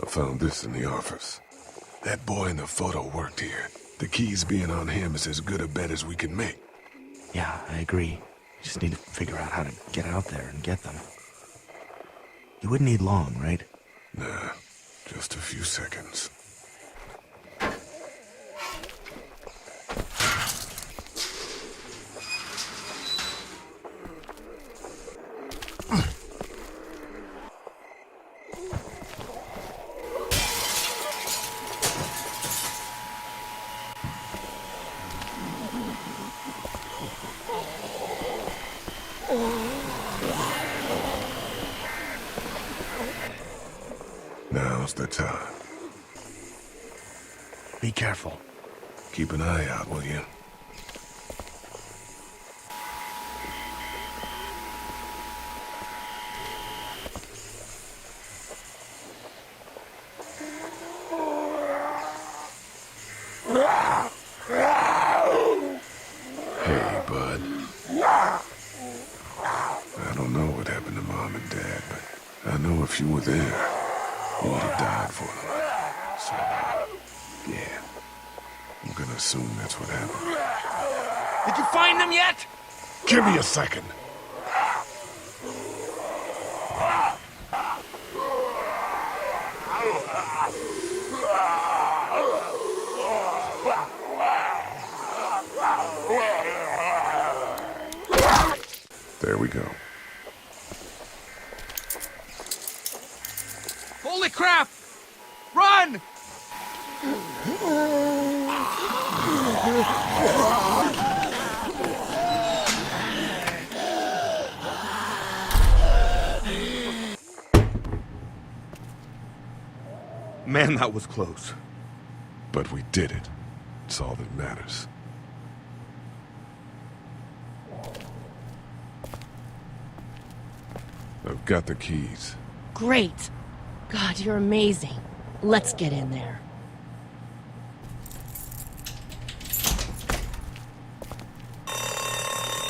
I found this in the office. That boy in the photo worked here. The keys being on him is as good a bet as we can make. Yeah, I agree. Just need to figure out how to get out there and get them. You wouldn't need long, right? Nah, just a few seconds. Now's the time. Be careful. Keep an eye out, will you? Hey, bud. I don't know what happened to Mom and Dad, but I know if you were there, you would have died for them. So, yeah. I'm gonna assume that's what happened. Did you find them yet? Give me a second. There we go. Holy crap! Run! Man, that was close. But we did it. It's all that matters. I've got the keys. Great. God, you're amazing. Let's get in there.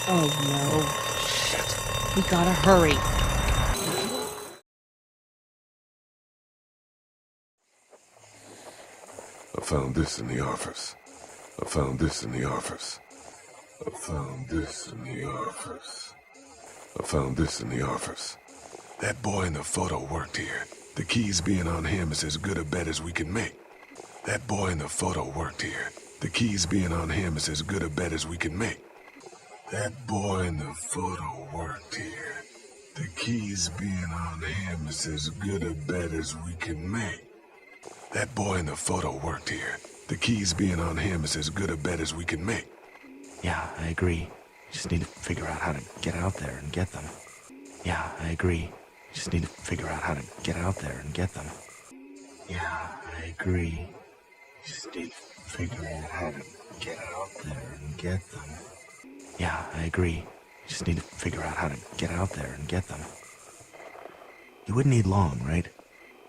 Oh no. Shit. We gotta hurry. I found this in the office. I found this in the office. I found this in the office. I found this in the office. That boy in the photo worked here. The keys being on him is as good a bet as we can make. That boy in the photo worked here. The keys being on him is as good a bet as we can make. That boy in the photo worked here. The keys being on him is as good a bet as we can make. That boy in the photo worked here. The keys being on him is as good a bet as we can make. Yeah, I agree. Just need to figure out how to get out there and get them. Yeah, I agree. Just need to figure out how to get out there and get them. Yeah, I agree. Just need to figure out how to get out there and get them. Yeah, I agree. Just need to figure out how to get out there and get them. You wouldn't need long, right?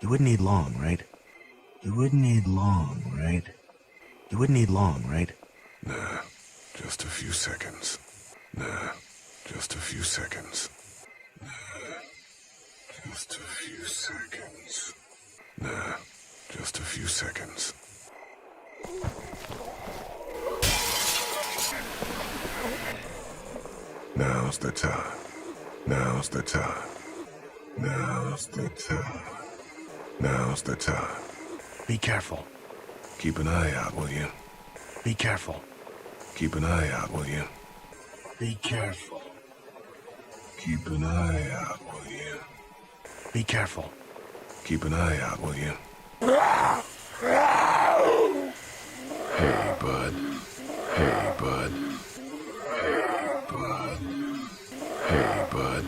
You wouldn't need long, right? You wouldn't need long, right? You wouldn't need long, right? Nah, just a few seconds. Nah, just a few seconds. Nah, just a few seconds. Nah, just a few seconds. Now's the time. Now's the time. Now's the time. Now's the time. Be careful. Keep an eye out, will you? Be careful. Keep an eye out, will you? Be careful. Keep an eye out, will you? Be careful. Keep an eye out, will you? Hey, bud. Hey, bud. Hey, bud. Hey, bud.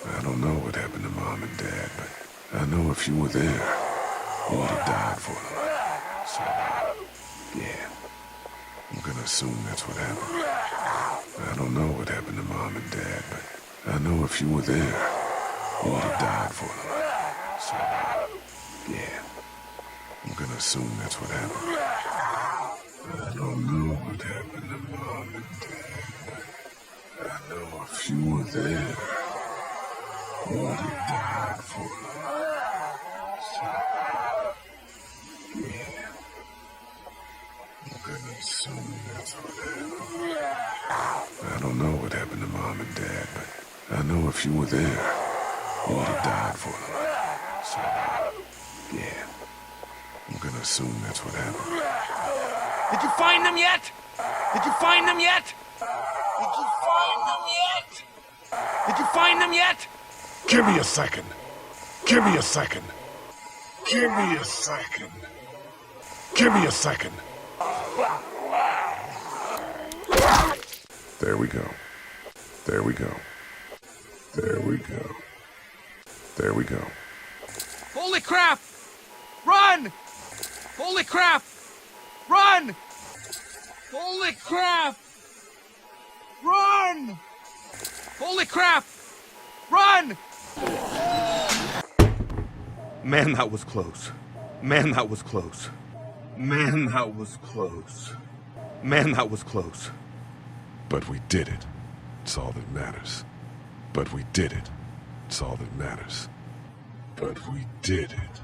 I don't know what happened to Mom and Dad, but I know if you were there, you would have died for them. So, yeah. I'm gonna assume that's what happened. I don't know what happened to Mom and Dad, but I know if you were there, you would have died for them. So, yeah. I'm gonna assume that's what happened. I don't know what happened to Mom and Dad, but I know if you were there, you would have died for them. assume that's what happened. I don't know what happened to Mom and Dad, but I know if you were there, you would have died for them. So, yeah, I'm gonna assume that's what happened. Did you find them yet? Did you find them yet? Did you find them yet? Did you find them yet? Give me a second. Give me a second. Give me a second. Give me a second. There we go. There we go. There we go. There we go. Holy crap! Run! Holy crap! Run! Holy crap! Run! Holy crap! Run! Man, that was close. Man, that was close. Man, that was close. Man, that was close. But we did it. It's all that matters. But we did it. It's all that matters. But we did it.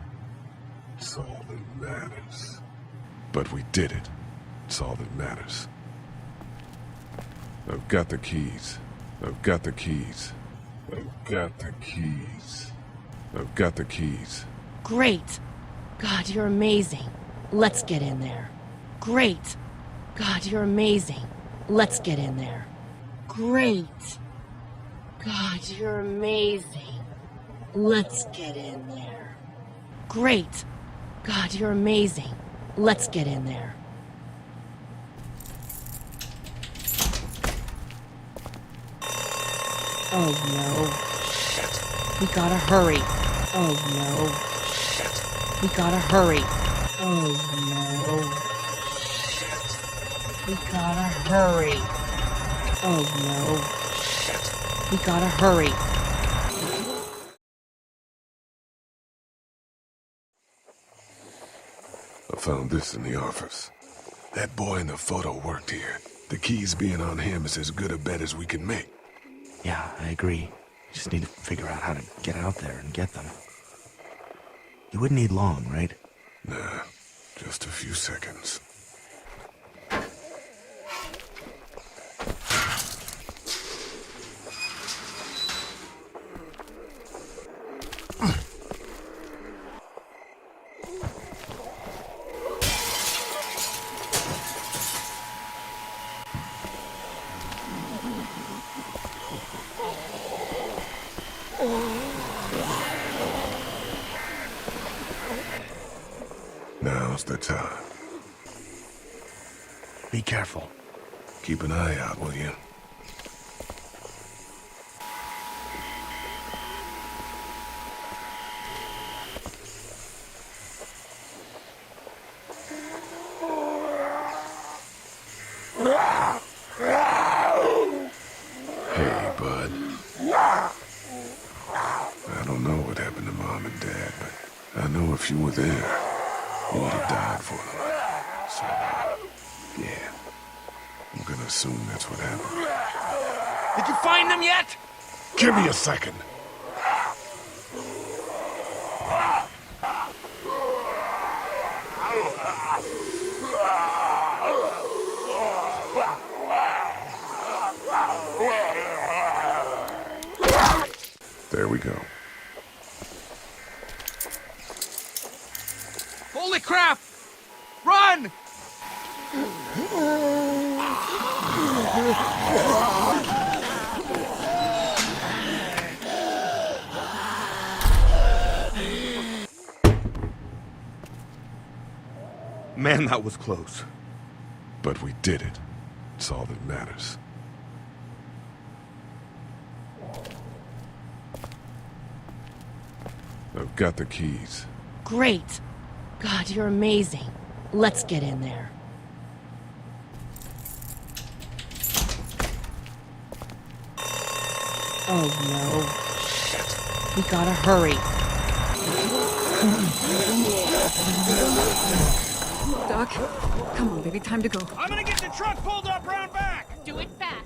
It's all that matters. But we did it. It's all that matters. I've got the keys. I've got the keys. I've got the keys. I've got the keys. Great. God, you're amazing. Let's get in there. Great. God, you're amazing. Let's get in there. Great. God, you're amazing. Let's get in there. Great. God, you're amazing. Let's get in there. Oh no. Shit. We gotta hurry. Oh no. Shit. We gotta hurry. Oh no. Shit. We gotta hurry. Oh no. Shit. We gotta hurry. I found this in the office. That boy in the photo worked here. The keys being on him is as good a bet as we can make. Yeah, I agree. Just need to figure out how to get out there and get them. You wouldn't need long, right? Nah, just a few seconds. Now's the time. Be careful. Keep an eye out, will you? Hey, bud. I don't know what happened to Mom and Dad, but I know if you were there, you would have died for them. So, yeah, I'm gonna assume that's what happened. Did you find them yet? Give me a second. There we go. Holy crap! Run! Man, that was close. But we did it. It's all that matters. I've got the keys. Great. God, you're amazing. Let's get in there. Oh no. Shit. We gotta hurry. Doc, come on, baby, time to go. I'm gonna get the truck pulled up round back! Do it fast.